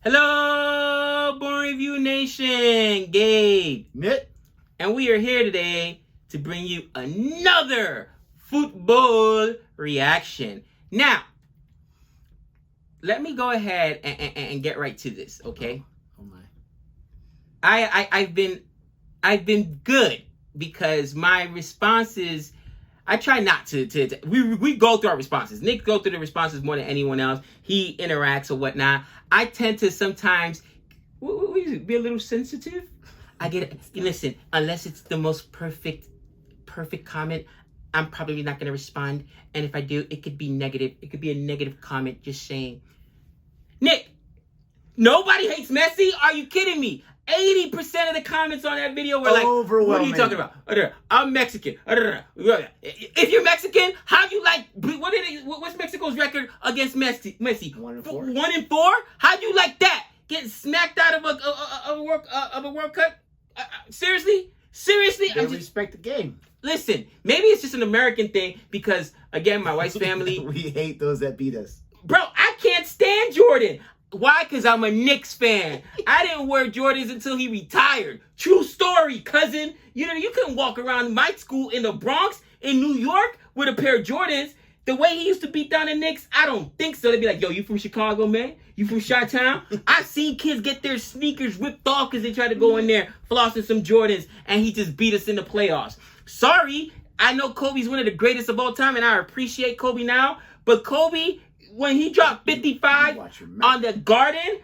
Hello, Boring Review Nation, Gabe, Nick, and we are here today to bring you another football reaction. Now, let me go ahead and get right to this, okay? Oh my! I've been good because my responses. I try not to we go through our responses. Nick goes through the responses more than anyone else. He interacts or whatnot. I tend to sometimes be a little sensitive. I get it. Listen, unless it's the most perfect comment, I'm probably not going to respond. And if I do, it could be negative. It could be a negative comment just saying, Nick, nobody hates Messi? Are you kidding me? 80% of the comments on that video were like, what are you talking about? I'm Mexican. If you're Mexican, how you like, what's Mexico's record against Messi? 1-4. 1-4? How you like that? Getting smacked out of a World Cup? Seriously? They respect the game. Listen, maybe it's just an American thing because, again, my wife's family. We hate those that beat us. Bro, I can't stand Jordan. Why? Because I'm a Knicks fan. I didn't wear Jordans until he retired. True story, cousin. You know, you couldn't walk around my school in the Bronx, in New York, with a pair of Jordans. The way he used to beat down the Knicks, I don't think so. They'd be like, yo, you from Chicago, man? You from Chi-Town? I've seen kids get their sneakers ripped off because they tried to go in there flossing some Jordans, and he just beat us in the playoffs. Sorry, I know Kobe's one of the greatest of all time, and I appreciate Kobe now, but Kobe, when he dropped 55 on the Garden,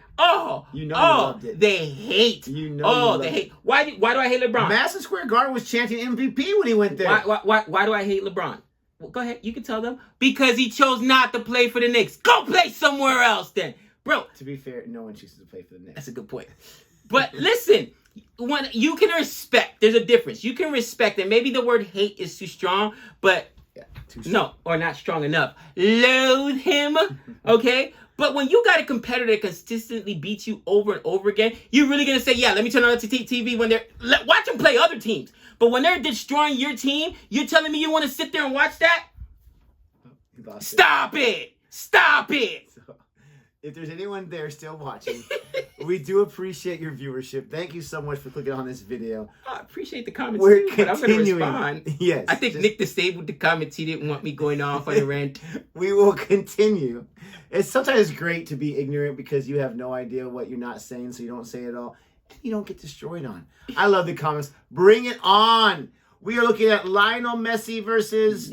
you loved it. They hate. They hate. Why do I hate LeBron? Madison Square Garden was chanting MVP when he went there. Why do I hate LeBron? Well, go ahead, you can tell them. Because he chose not to play for the Knicks. Go play somewhere else then, bro. To be fair, no one chooses to play for the Knicks. That's a good point. But listen, when you can respect, there's a difference. You can respect, and maybe the word hate is too strong, but. No, or not strong enough. Loathe him, okay? But when you got a competitor that consistently beats you over and over again, you're really going to say, yeah, let me turn on the TV when watch them play other teams. But when they're destroying your team, you're telling me you want to sit there and watch that? Stop it! Stop it! So, if there's anyone there still watching, we do appreciate your viewership. Thank you so much for clicking on this video. I appreciate the comments We're too, but I'm going to respond. Yes. I think Nick disabled the comments. He didn't want me going off on a rant. We will continue. It's sometimes great to be ignorant because you have no idea what you're not saying, so you don't say it all. And you don't get destroyed on. I love the comments. Bring it on. We are looking at Lionel Messi versus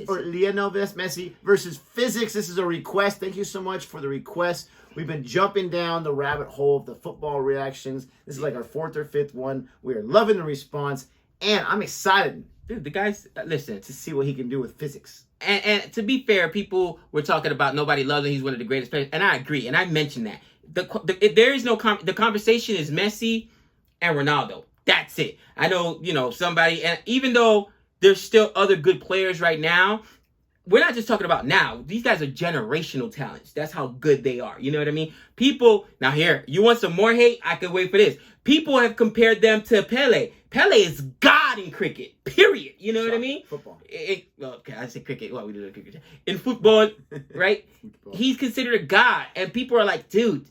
physics. This is a request. Thank you so much for the request. We've been jumping down the rabbit hole of the football reactions. This is like our 4th or 5th one. We are loving the response, and I'm excited. Dude, the guys, listen. To see what he can do with physics. And to be fair, people were talking about nobody loves him. He's one of the greatest players, and I agree. And I mentioned that. There is no the conversation is Messi and Ronaldo. That's it. I know, somebody, and even though there's still other good players right now, we're not just talking about now. These guys are generational talents. That's how good they are. You know what I mean? People, now here, you want some more hate? I could wait for this. People have compared them to Pele. Pele is God in cricket, period. You know what I mean? Football. Okay, I said cricket. Well, we do cricket. In football, right? He's considered a god. And people are like, dude,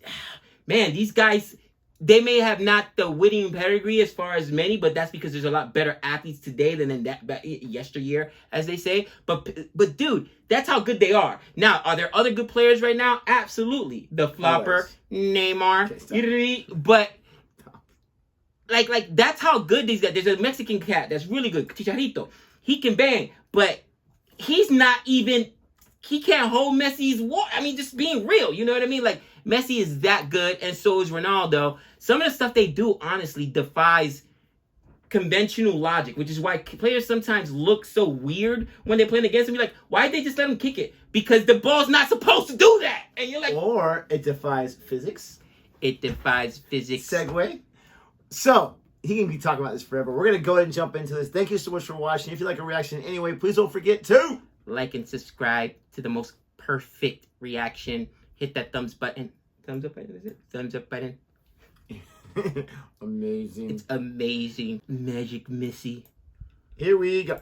man, these guys, they may have not the winning pedigree as far as many, but that's because there's a lot better athletes today than in that yesteryear, as they say. But dude, that's how good they are. Now, are there other good players right now? Absolutely. The flopper, Neymar, but like that's how good these guys. There's a Mexican cat that's really good, Chicharito. He can bang, but he's not even. He can't hold Messi's water. I mean, just being real, you know what I mean? Like, Messi is that good, and so is Ronaldo. Some of the stuff they do, honestly, defies conventional logic, which is why players sometimes look so weird when they're playing against him. You're like, why did they just let him kick it? Because the ball's not supposed to do that. And you're like... Or it defies physics. It defies physics. Segue. So, he can be talking about this forever. We're going to go ahead and jump into this. Thank you so much for watching. If you like a reaction anyway, please don't forget to... like and subscribe to the most perfect reaction. Hit that thumbs button. Thumbs up button, is it? Thumbs up button. Amazing. It's amazing. Magic Messi. Here we go.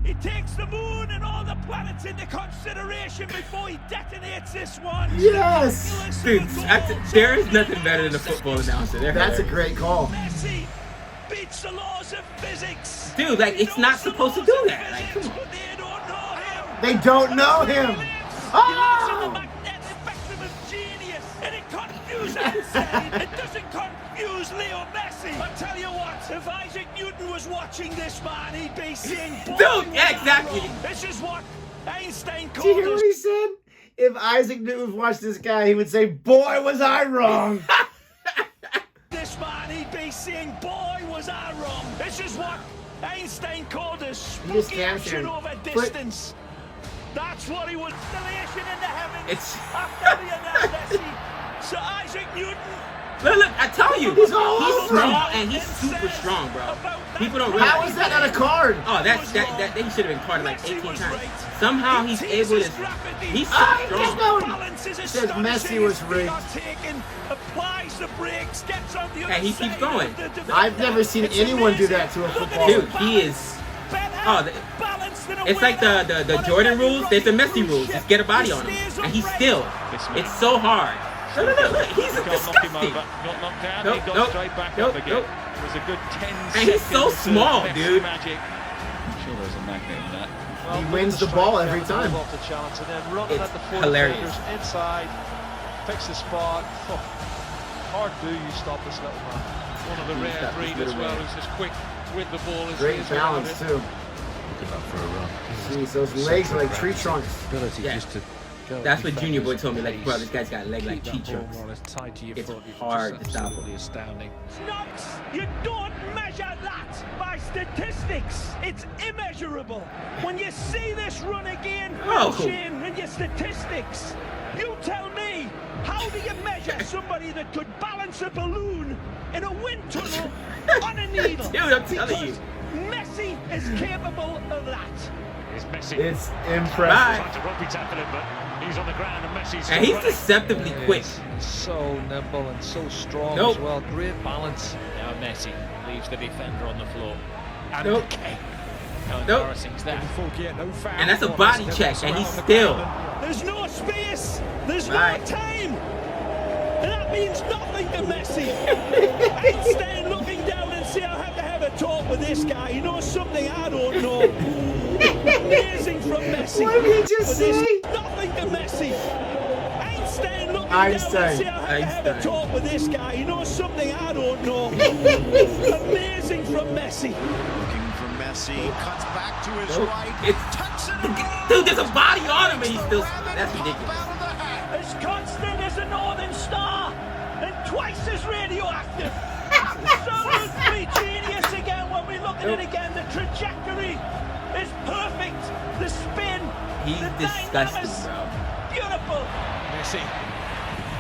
He takes the moon and all the planets into consideration before he detonates this one. Yes! Dude, there is nothing better than a football announcer. That's a great call. Messi beats the laws of physics. Dude, like, it's not supposed to do that. Like, come on. They don't know him. Oh! And it confuses Insane. It doesn't confuse Leo Messi. I tell you what, if Isaac Newton was watching this man, he'd be saying, dude, yeah, exactly. This is what Einstein Did you hear called what he said? If Isaac Newton watched this guy, he would say, boy, was I wrong. this man, he'd be saying, boy, was I wrong. This is what Einstein called a spooky action over distance. That's what he was. Annihilation in the heavens. It's So Isaac Newton. Look, I tell you, he's strong and he's super strong, bro. People don't realize. How is that not a card? Oh, that they should have been carded like 18 times. Somehow he's able to. He's so strong. Says Messi was rigged. And he keeps going. I've never seen anyone do that to a football. Dude, he is. Oh, it's like the Jordan rules. There's the Messi rules. Just get a body on him, and he's still. It's so hard. Look, he's disgusting. Nope. It was a good 10 seconds. And he's so small, dude. I'm sure there's a magnet in that. He wins the ball every time. It's hilarious. Inside, picks the spot. Hard do you stop this little man. One of the rare breed as well, who's as quick with the ball as great balance too. Good luck for a run. Jeez, those legs are like tree trunks. Yeah. That's what Junior Boy told me. Like, bro, this guy's got a leg like tree trunks. It's hard to stop him. Snobs, you don't measure that by statistics. It's immeasurable. When you see this run again, Shane, in your statistics, you tell me, how do you measure somebody that could balance a balloon in a wind tunnel on a needle? Dude, I'm telling you. Messi is capable of that. It's impressive. He's on the ground and Messi's and he's deceptively quick. So nimble and so strong as well. Great balance. Now Messi leaves the defender on the floor. And how Nope. embarrassing is that? And that's a body check, and he's still. There's no space. There's no time. And that means nothing to Messi. Einstein looking down and say, I have to have a talk with this guy. He knows something I don't know. Amazing from Messi. What did he just say? Nothing to Messi. Einstein looking down and say, I have to have a talk with this guy. He knows something I don't know. Amazing from Messi. Looking for Messi, cuts back to his right. Dude, there's a body on him and he's still. That's ridiculous. As constant as a northern star and twice as radioactive. Absolutely genius again when we look at it again. The trajectory is perfect. The spin. He's disgusting, bro. Beautiful. Messi,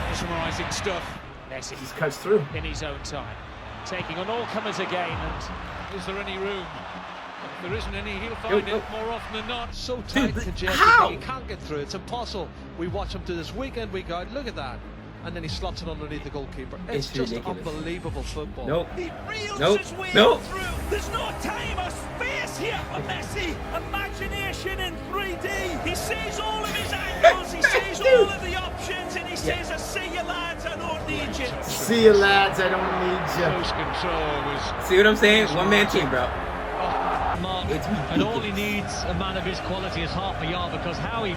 mesmerising stuff. Messi Just cuts through in his own time, taking on all comers again. And is there any room? If there isn't any, he'll find it more often than not. So tight, congested, he can't get through. It's impossible. We watch him do this week in, week out. Look at that. And then he slots it underneath the goalkeeper. It's just ridiculous. Unbelievable football. He reels his way through. There's no time or space here for Messi. Imagination in 3D. He sees all of his angles. He sees all of the options, and he says, "I see you lads. I don't need you." See you lads, I don't need you. Close control was. See what I'm saying? One man team, bro. And all he needs a man of his quality is half a yard, because how he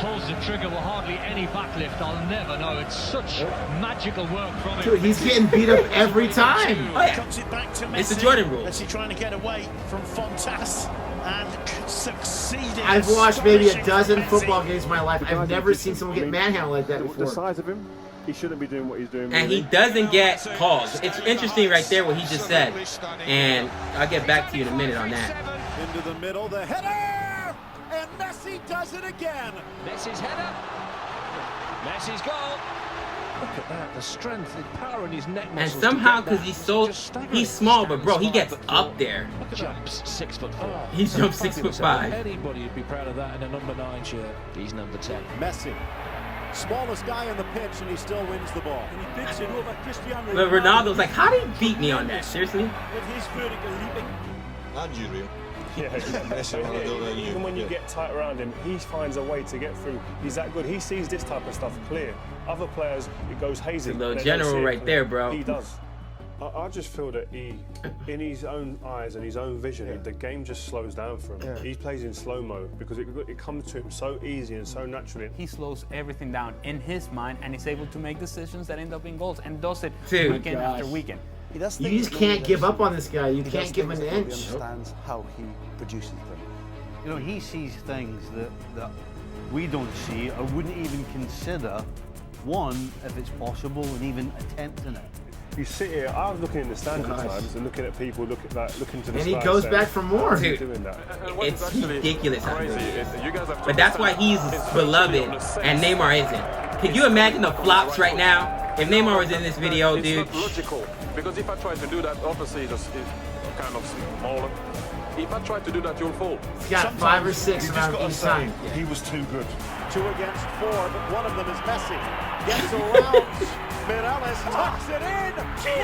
pulls the trigger with hardly any backlift, I'll never know. It's such magical work from him. Dude, he's getting beat up every time. Oh, yeah. Comes it back to Messi. It's the Jordan rule. Messi trying to get away from Fontas and succeeding. I've watched maybe a dozen football games in my life. I've never seen someone get manhandled like that before. The size of him, he shouldn't be doing what he's doing. And he doesn't get calls. It's interesting right there what he just said. And I'll get back to you in a minute on that. Into the middle, the header! And Messi does it again. Messi's header. Messi's goal. Look at that, the strength, the power in his neck And muscles. somehow, because he's small, but bro, he gets up there. Jumps 6'4". He jumps 6'5". Anybody would be proud of that in a number 9 shirt. He's number 10. Messi, smallest guy on the pitch, and he still wins the ball. And he picks it over Cristiano But Ronaldo's like, how did he beat me on that? Seriously? With his vertical leaping. Yeah, exactly. Even when you get tight around him, he finds a way to get through. He's that good. He sees this type of stuff clear. Other players, it goes hazy. It's a little general right there, bro. He does. I just feel that he, in his own eyes and his own vision, the game just slows down for him. Yeah. He plays in slow-mo because it comes to him so easy and so naturally. He slows everything down in his mind and is able to make decisions that end up in goals and does it weekend after weekend. You just can't give up on this guy. You can't give him an inch. He understands how he produces them. You know, he sees things that we don't see or wouldn't even consider, one, if it's possible, and even attempting it. You sit here, I was looking in the stands at times and looking at people, looking to the sky. And he goes back for more. Dude, it's ridiculous. But that's why he's beloved and Neymar isn't. Can you imagine the flops right now? If Neymar was in this video, dude. It's not logical, because if I try to do that, obviously it's kind of smaller. If I try to do that, you'll fall. He's got 5 or 6 around each side. He was too good. 2 against 4, but one of them is Messi. Gets around. Mireles tucks it in.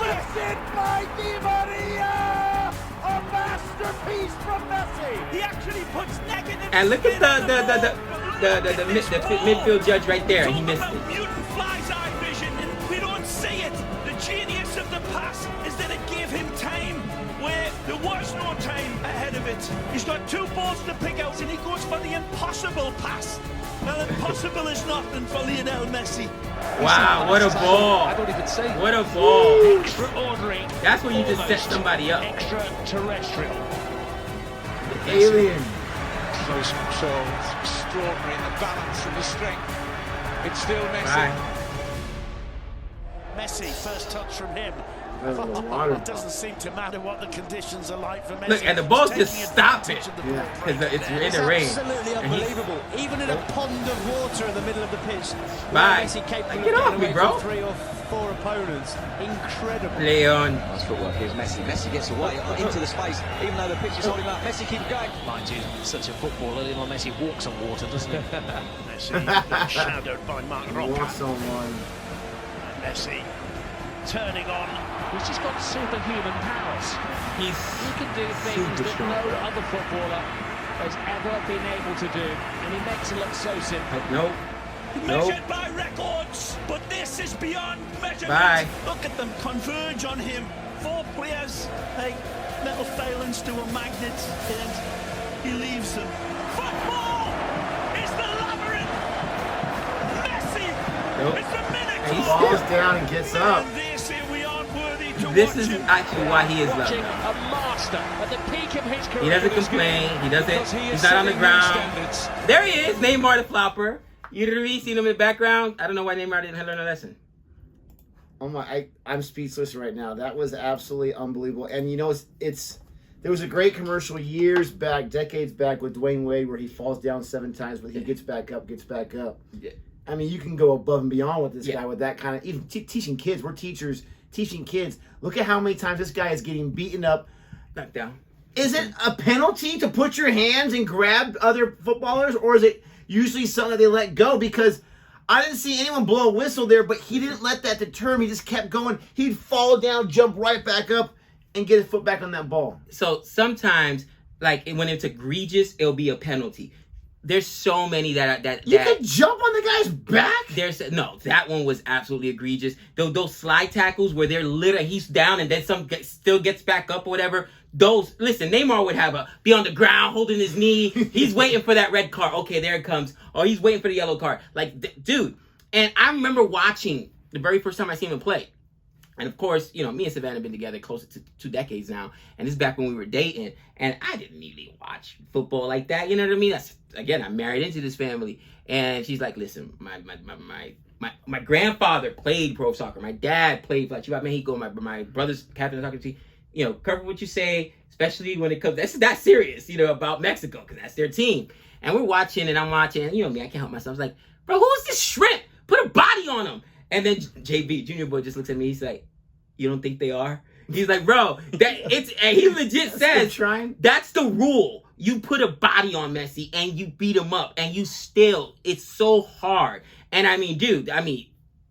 Lifted by Di Maria. A masterpiece from Messi. He actually puts negative. And look at the midfield judge right there. He missed it. Mutant fly's eye vision, and we don't see it. The genius of the pass is that it gave him time where there was no time ahead of it. He's got 2 balls to pick out, and he goes for the impossible pass. Well, impossible is nothing for Lionel Messi. Wow, what a ball. I don't even say what a ball. Extraordinary. That's where you just set somebody up. Extraterrestrial. Alien. Close control. It's extraordinary in the balance and the strength. It's still Messi. Right. Messi, first touch from him. It doesn't seem to matter what the conditions are like for Messi. Look, and the ball's just stopped it. Because it's in the rain. Absolutely unbelievable. Even in a pond of water in the middle of the pitch. Bye. Messi capable Get of off me, bro. 3 or 4 opponents. Incredible. Leon. Nice footwork. Here's Messi. Messi gets away into the space, even though the pitch is holding up. Messi keeps going. Mind you, such a footballer, Lionel Messi walks on water, doesn't he? Messi shadowed by Mark Roca. Walks on one. Messi turning on. He's just got superhuman powers. He can do things that no other footballer has ever been able to do, and he makes it look so simple. Nope. Measured by records, but this is beyond measurement. Bye. Look at them converge on him. 4 players, like little failings to a magnet, and he leaves them. Football is the labyrinth. Messi is the miracle. He falls down and gets up. This is actually why he is loved. A master at the peak of his career. He doesn't complain. He doesn't. He's not on the ground. There he is, Neymar the flopper. You literally seen him in the background. I don't know why Neymar didn't learn a lesson. Oh my! I'm speechless right now. That was absolutely unbelievable. And you know, there was a great commercial years back, decades back, with Dwayne Wade where he falls down 7 times, but he gets back up, Yeah. I mean, you can go above and beyond with this guy with that kind of even teaching kids. We're teachers. Teaching kids, look at how many times this guy is getting beaten up. Knocked down. Is it a penalty to put your hands and grab other footballers, or is it usually something that they let go? Because I didn't see anyone blow a whistle there, but he didn't let that deter him. He just kept going. He'd fall down, jump right back up, and get his foot back on that ball. So sometimes, like when it's egregious, it'll be a penalty. There's so many that you could jump on the guy's back. No, that one was absolutely egregious. Those slide tackles where they're literally he's down and then still gets back up or whatever. Listen, Neymar would be on the ground holding his knee. He's waiting for that red card. Okay, there it comes. Or he's waiting for the yellow card. Like, dude. And I remember watching the very first time I seen him play. And of course, you know, me and Savannah have been together close to 2 decades now. And this is back when we were dating. And I didn't really watch football like that. You know what I mean? Again, I'm married into this family. And she's like, listen, my grandfather played pro soccer. My dad played for Chivas Mexico. My brother's captain of the soccer team. You know, careful what you say, especially when it comes, this is that serious, you know, about Mexico, because that's their team. And we're watching, and I'm watching, and you know me, I can't help myself. I was like, bro, who's this shrimp? Put a body on him. And then JB, Junior Boy, just looks at me. He's like, you don't think they are? He's like, bro, and he legit says, that's the rule. You put a body on Messi and you beat him up and it's so hard. And I mean, dude,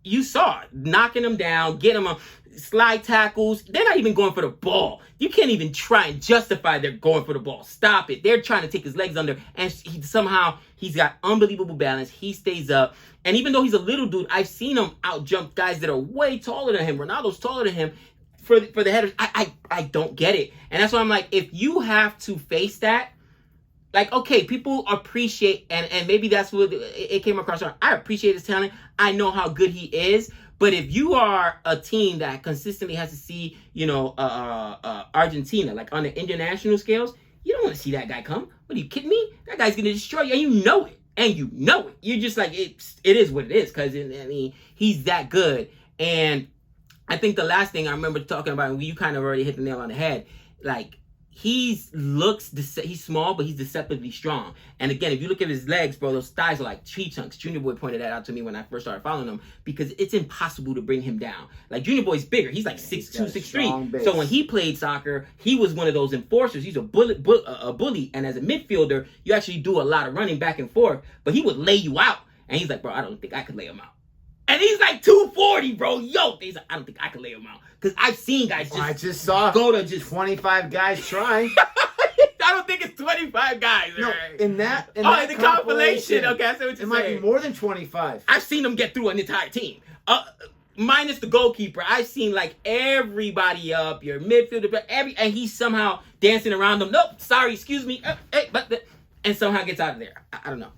you saw it, knocking him down, getting him on. slide tackles. They're not even going for the ball. You can't even try and justify they're going for the ball. Stop it. They're trying to take his legs under, and he's got unbelievable balance. He stays up. And even though he's a little dude, I've seen him out jump guys that are way taller than him. Ronaldo's taller than him for the headers. I don't get it. And that's why I'm like, if you have to face that, like, okay, people appreciate, and maybe that's what it came across. I appreciate his talent. I know how good he is. But if you are a team that consistently has to see, Argentina, like on the international scales, you don't want to see that guy come. What, are you kidding me? That guy's going to destroy you, and you know it. You're just like, it is what it is, because, he's that good. And I think the last thing I remember talking about, and you kind of already hit the nail on the head, like, he's small, but he's deceptively strong. And again, if you look at his legs, bro, those thighs are like tree chunks. Junior Boy pointed that out to me when I first started following him, because it's impossible to bring him down. Like, Junior Boy's bigger. He's like 6'2", 6'3". So when he played soccer, he was one of those enforcers. He's a bully. And as a midfielder, you actually do a lot of running back and forth, but he would lay you out. And he's like, bro, I don't think I could lay him out. And he's like 240, bro. He's like, I don't think I could lay him out. Because I've seen guys I just saw go to just 25 guys try. I don't think it's 25 guys. No, right? in the compilation. Okay, I see what you're saying. It might be more than 25. I've seen them get through an entire team. Minus the goalkeeper. I've seen like everybody up, your midfielder, and he's somehow dancing around them. Nope, sorry, excuse me. And somehow gets out of there. I don't know.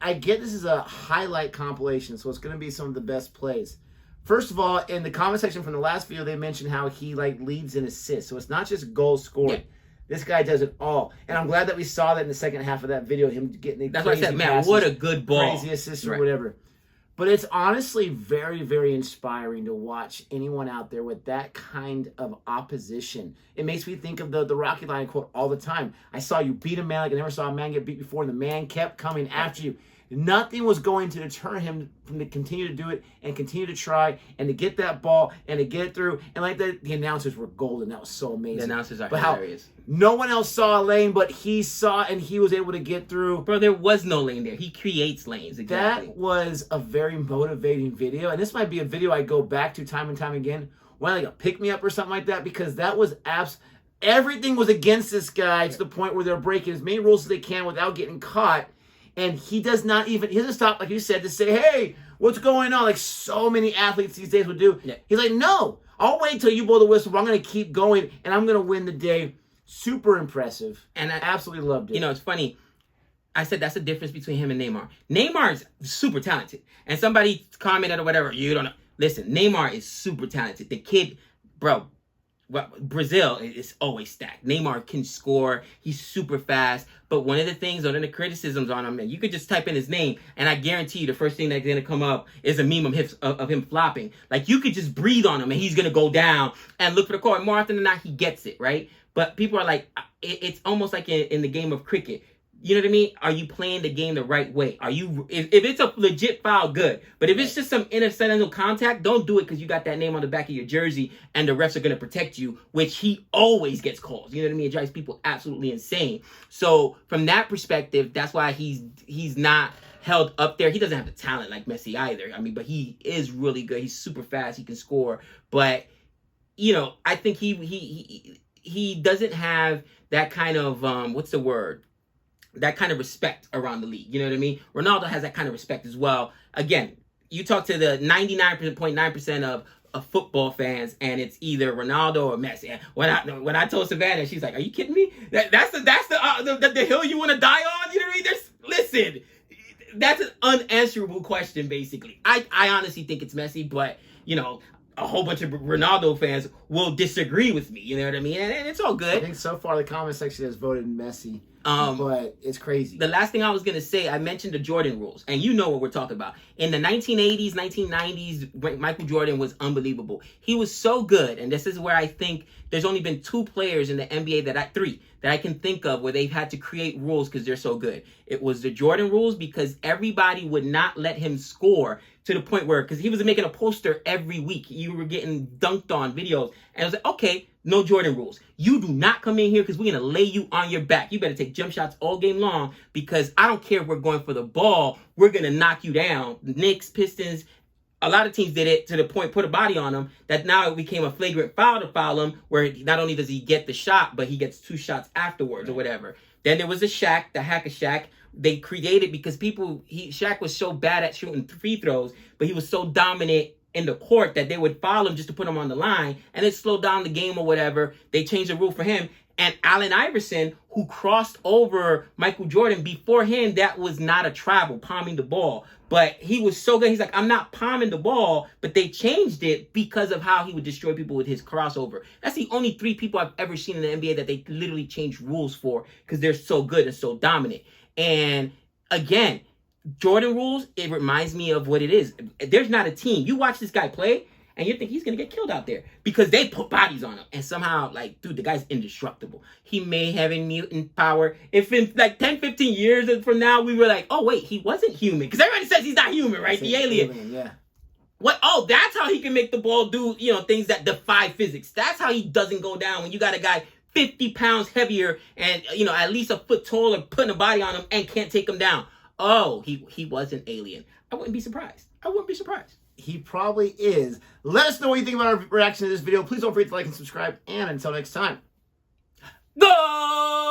I get this is a highlight compilation, so it's going to be some of the best plays. First of all, in the comment section from the last video, they mentioned how he leads in assists. So it's not just goals scored. Yeah. This guy does it all. And I'm glad that we saw that in the second half of that video, him getting the That's crazy what I said, man, passes, what a good ball. Crazy assist or whatever. But it's honestly very, very inspiring to watch anyone out there with that kind of opposition. It makes me think of the Rocky Line quote all the time. I saw you beat a man like I never saw a man get beat before, and the man kept coming after you. Nothing was going to deter him from to continue to do it and continue to try and to get that ball and to get it through. And like the announcers were golden. That was so amazing. The announcers are hilarious. No one else saw a lane, but he saw and he was able to get through. Bro, there was no lane there. He creates lanes. Exactly. That was a very motivating video. And this might be a video I go back to time and time again when like a pick-me-up or something like that, because that was everything was against this guy to the point where they're breaking as many rules as they can without getting caught. And he doesn't stop, like you said, to say, hey, what's going on? Like so many athletes these days would do. Yeah. He's like, no, I'll wait till you blow the whistle. I'm going to keep going, and I'm going to win the day. Super impressive. And I absolutely loved it. It's funny. I said that's the difference between him and Neymar. Neymar is super talented. And somebody commented or whatever, you don't know. Listen, Neymar is super talented. The kid, bro, Brazil is always stacked. Neymar can score. He's super fast. But one of the things, one of the criticisms on him, and you could just type in his name, and I guarantee you the first thing that's going to come up is a meme of him flopping. Like, you could just breathe on him, and he's going to go down and look for the corner. More often than not, he gets it, right? But people are like, it's almost like in the game of cricket. You know what I mean? Are you playing the game the right way? Are you, if it's a legit foul, good. But if it's just some incidental contact, don't do it because you got that name on the back of your jersey and the refs are going to protect you, which he always gets calls. You know what I mean? It drives people absolutely insane. So from that perspective, that's why he's not held up there. He doesn't have the talent like Messi either. I mean, but he is really good. He's super fast. He can score. But, I think he doesn't have that kind of, what's the word? That kind of respect around the league. You know what I mean? Ronaldo has that kind of respect as well. Again, you talk to the 99.9% of football fans, and it's either Ronaldo or Messi. When I told Savannah, she's like, "Are you kidding me? That's the hill you want to die on?" You know what I mean? Listen, that's an unanswerable question. Basically, I honestly think it's Messi, but a whole bunch of Ronaldo fans will disagree with me. You know what I mean? And it's all good. I think so far the comment section has voted Messi. But it's crazy. The last thing I was going to say, I mentioned the Jordan rules, and you know what we're talking about. In the 1980s, 1990s, Michael Jordan was unbelievable. He was so good, and this is where I think there's only been 2 players in the NBA three that I can think of where they've had to create rules because they're so good. It was the Jordan rules because everybody would not let him score to the point where, because he was making a poster every week. You were getting dunked on videos, and I was like, okay, no Jordan rules. You do not come in here because we're going to lay you on your back. You better take jump shots all game long because I don't care if we're going for the ball. We're going to knock you down. The Knicks, Pistons, a lot of teams did it to the point, put a body on him, that now it became a flagrant foul to foul him, where not only does he get the shot, but he gets 2 shots afterwards or whatever. Then there was the hack a Shaq. They created because Shaq was so bad at shooting free throws, but he was so dominant in the court that they would foul him just to put him on the line, and it slowed down the game or whatever. They changed the rule for him. And Allen Iverson, who crossed over Michael Jordan, before him, that was not a travel, palming the ball. But he was so good. He's like, I'm not palming the ball, but they changed it because of how he would destroy people with his crossover. That's the only 3 people I've ever seen in the NBA that they literally changed rules for because they're so good and so dominant. And again, Jordan rules, it reminds me of what it is. There's not a team. You watch this guy play, and you think he's going to get killed out there because they put bodies on him. And somehow, like, dude, the guy's indestructible. He may have a mutant power. If in, like, 10, 15 years from now, we were like, oh, wait, he wasn't human. Because everybody says he's not human, right? The alien. Yeah. What? Oh, that's how he can make the ball do, things that defy physics. That's how he doesn't go down when you got a guy 50 pounds heavier and, at least a foot taller putting a body on him and can't take him down. Oh, he was an alien. I wouldn't be surprised. He probably is. Let us know what you think about our reaction to this video. Please don't forget to like and subscribe. And until next time. Go!